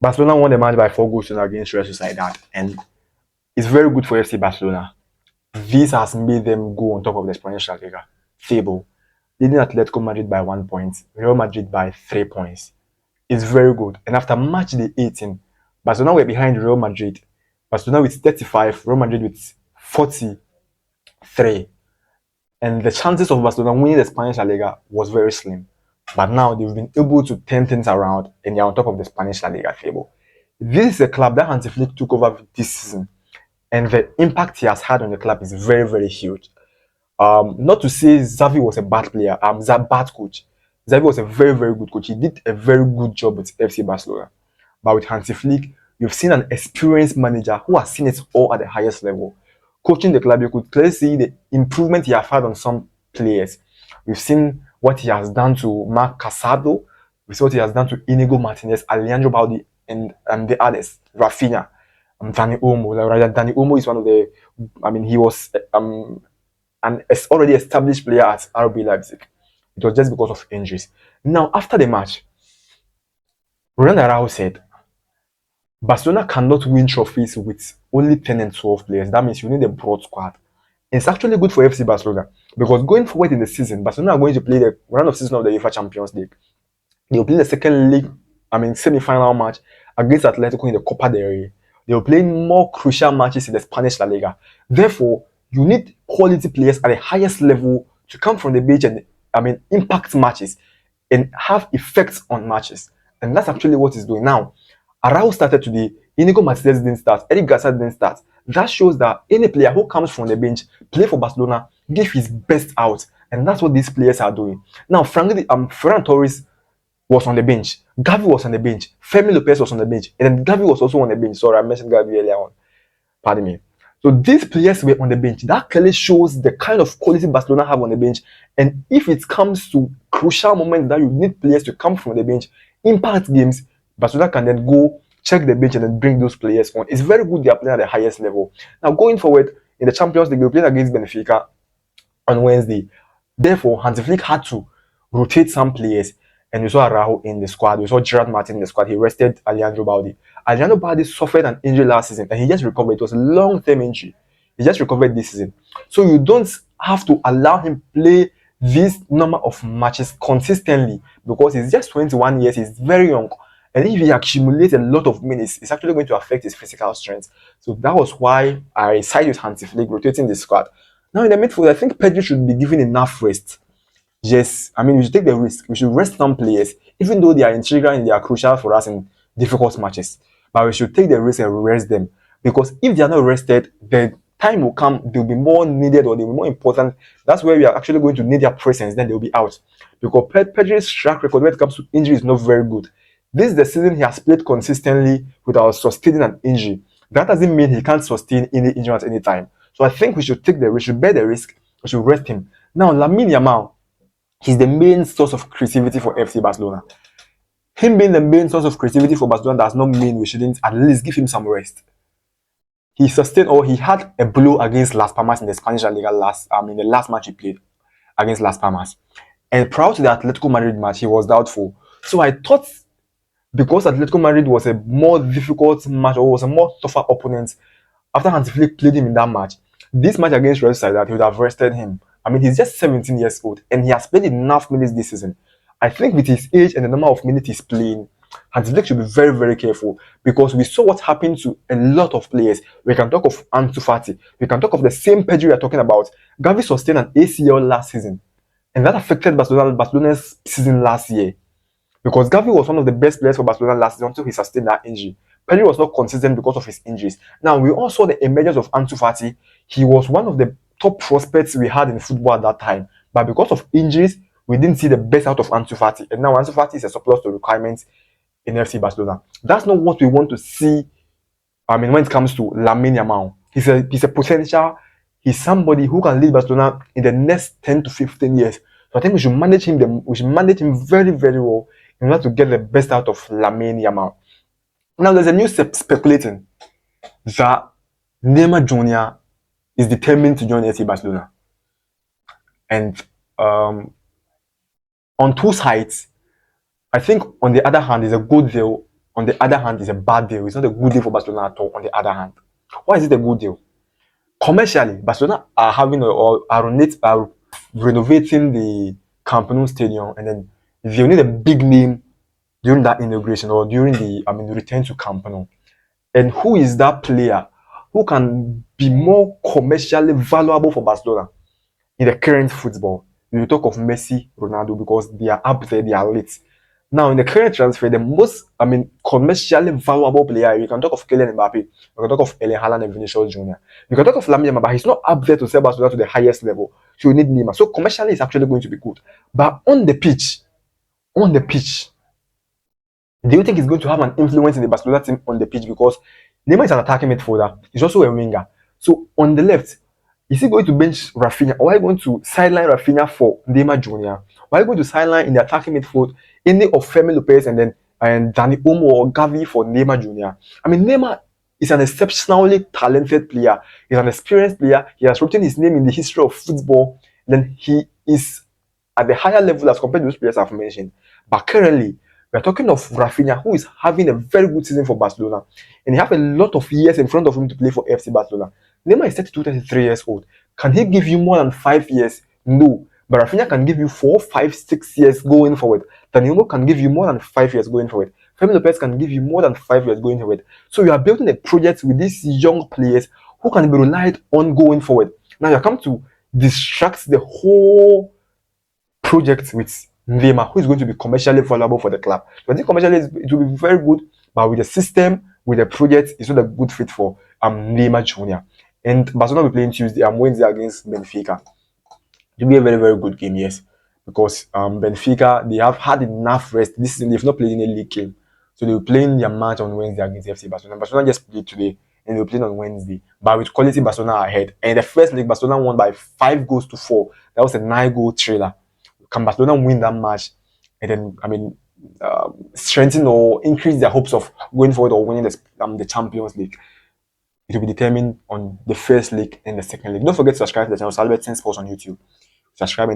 Barcelona won the match by 4 goals to nil against Real Sociedad, and it's very good for FC Barcelona. This has made them go on top of the Spanish La Liga table, leading Atletico Madrid by 1 point, Real Madrid by 3 points. It's very good. And after match day 18, Barcelona were behind Real Madrid. Barcelona with 35, Real Madrid with 43. And the chances of Barcelona winning the Spanish La Liga was very slim. But now they've been able to turn things around and they're on top of the Spanish La Liga table. This is a club that Hansi Flick took over this season, and the impact he has had on the club is very, very huge. Not to say Xavi was a bad player, bad coach. Xavi was a very, very good coach. He did a very good job with FC Barcelona. But with Hansi Flick, you've seen an experienced manager who has seen it all at the highest level. Coaching the club, you could clearly see the improvement he has had on some players. We've seen what he has done to Marc Casado. We've seen what he has done to Inigo Martinez, Alejandro Baldi, and the others, Rafinha, Dani Olmo. Dani Olmo is one of the, he was an already established player at RB Leipzig. It was just because of injuries. Now, after the match, Ronald Araujo said, Barcelona cannot win trophies with only 10 and 12 players. That means you need a broad squad. It's actually good for FC Barcelona because going forward in the season, Barcelona are going to play the round of season of the UEFA Champions League. They'll play the second league, semi-final match against Atletico in the Copa del Rey. They'll play more crucial matches in the Spanish La Liga. Therefore, you need quality players at the highest level to come from the bench and impact matches and have effects on matches. And that's actually what he's doing now. Araujo started today. Inigo Martinez didn't start. Eric Garcia didn't start. That shows that any player who comes from the bench, play for Barcelona, give his best out. And that's what these players are doing. Now, frankly, Ferran Torres was on the bench. Gavi was on the bench. Fermin Lopez was on the bench. And then Gavi was also on the bench. Sorry, I mentioned Gavi earlier on. Pardon me. So these players were on the bench. That clearly shows the kind of quality Barcelona have on the bench. And if it comes to crucial moments that you need players to come from the bench, impact games, Barcelona can then go check the bench and then bring those players on. It's very good they are playing at the highest level. Now, going forward, in the Champions League, they'll play against Benfica on Wednesday. Therefore, Hansi Flick had to rotate some players. And we saw Araujo in the squad. We saw Gerard Martin in the squad. He rested Alejandro Baldi. Alejandro Baldi suffered an injury last season and he just recovered. It was a long-term injury. He just recovered this season. So you don't have to allow him play this number of matches consistently because he's just 21 years. He's very young. And if he accumulates a lot of minutes, it's actually going to affect his physical strength. So that was why I sided with Hansi Flick rotating the squad. Now in the midfield, I think Pedri should be given enough rest. Yes, we should take the risk. We should rest some players, even though they are integral and they are crucial for us in difficult matches. But we should take the risk and rest them. Because if they are not rested, the time will come, they'll be more needed or they'll be more important. That's where we are actually going to need their presence, then they'll be out. Because Pedri's track record when it comes to injury is not very good. This is the season he has played consistently without sustaining an injury. That doesn't mean he can't sustain any injury at any time. So I think we should take the risk, we should bear the risk, we should rest him. Now, Lamine Yamal, he's the main source of creativity for FC Barcelona. Him being the main source of creativity for Barcelona does not mean we shouldn't at least give him some rest. He sustained or he had a blow against Las Palmas in the Spanish La Liga in the last match he played against Las Palmas. And prior to the Atletico Madrid match, he was doubtful. So I thought because Atletico Madrid was a more difficult match or was a more tougher opponent, after Hansi Flick played him in that match, this match against Real Sociedad, he would have rested him. He's just 17 years old and he has played enough minutes this season. I think with his age and the number of minutes he's playing, Hansi Flick should be very, very careful because we saw what happened to a lot of players. We can talk of Ansu Fati. We can talk of the same Pedri we are talking about. Gavi sustained an ACL last season and that affected Barcelona's season last year because Gavi was one of the best players for Barcelona last season until he sustained that injury. Pedri was not consistent because of his injuries. Now, we all saw the emergence of Ansu Fati. He was one of the top prospects we had in football at that time. But because of injuries, we didn't see the best out of Ansu Fati. And now Ansu Fati is a surplus to requirements in FC Barcelona. That's not what we want to see when it comes to Lamine Yamal. He's a potential. He's somebody who can lead Barcelona in the next 10 to 15 years. So I think we should manage him. We should manage him very, very well in order to get the best out of Lamine Yamal. Now there's a news speculating that Neymar Jr. is determined to join FC Barcelona. And on two sides, I think on the other hand, it's a good deal on the other hand, is a bad deal. It's not a good deal for Barcelona at all. On the other hand, why is it a good deal? Commercially, Barcelona are having or are renovating the Camp Nou stadium, and then they need a big name during that inauguration or during the return to Camp Nou. And who is that player who can be more commercially valuable for Barcelona in the current football? You talk of Messi, Ronaldo, because they are up there, they are late. Now, in the current transfer, the most, commercially valuable player, you can talk of Kylian Mbappe, you can talk of Erling Haaland and Vinicius Jr. You can talk of Lamine, but he's not up there to sell Barcelona to the highest level. So you need Neymar. So commercially, it's actually going to be good. But on the pitch, do you think he's going to have an influence in the Barcelona team on the pitch? Because Neymar is an attacking midfielder. He's also a winger. So on the left, is he going to bench Rafinha, or are you going to sideline Rafinha for Neymar Jr.? Or are you going to sideline in the attacking midfield any of Femi Lopez and Danny Olmo or Gavi for Neymar Jr.? Neymar is an exceptionally talented player. He's an experienced player. He has written his name in the history of football. Then he is at the higher level as compared to those players I've mentioned. But currently, we are talking of Rafinha, who is having a very good season for Barcelona, and he has a lot of years in front of him to play for FC Barcelona. Neymar is 32, 33 years old. Can he give you more than 5 years? No. But Rafinha can give you 4, 5, 6 years going forward. Danilo can give you more than 5 years going forward. Femi Lopez can give you more than 5 years going forward. So you are building a project with these young players who can be relied on going forward. Now you come to distract the whole project with Neymar, who is going to be commercially valuable for the club. So I think commercially it will be very good, but with the system, with the project, it's not a good fit for Neymar Jr. And Barcelona will be playing Tuesday and Wednesday against Benfica. It will be a very, very good game, yes. Because Benfica, they have had enough rest. This season, they've not played any league game. So they'll play their match on Wednesday against FC Barcelona. Barcelona just played today and they'll play on Wednesday. But with quality, Barcelona ahead. And the first leg, Barcelona won by 5 goals to 4. That was a 9-goal trailer. Can Barcelona win that match? And then, strengthen or increase their hopes of going forward or winning the Champions League? It will be determined on the first league and the second league. Don't forget to subscribe to the channel, Salbert Sports on YouTube. Subscribe.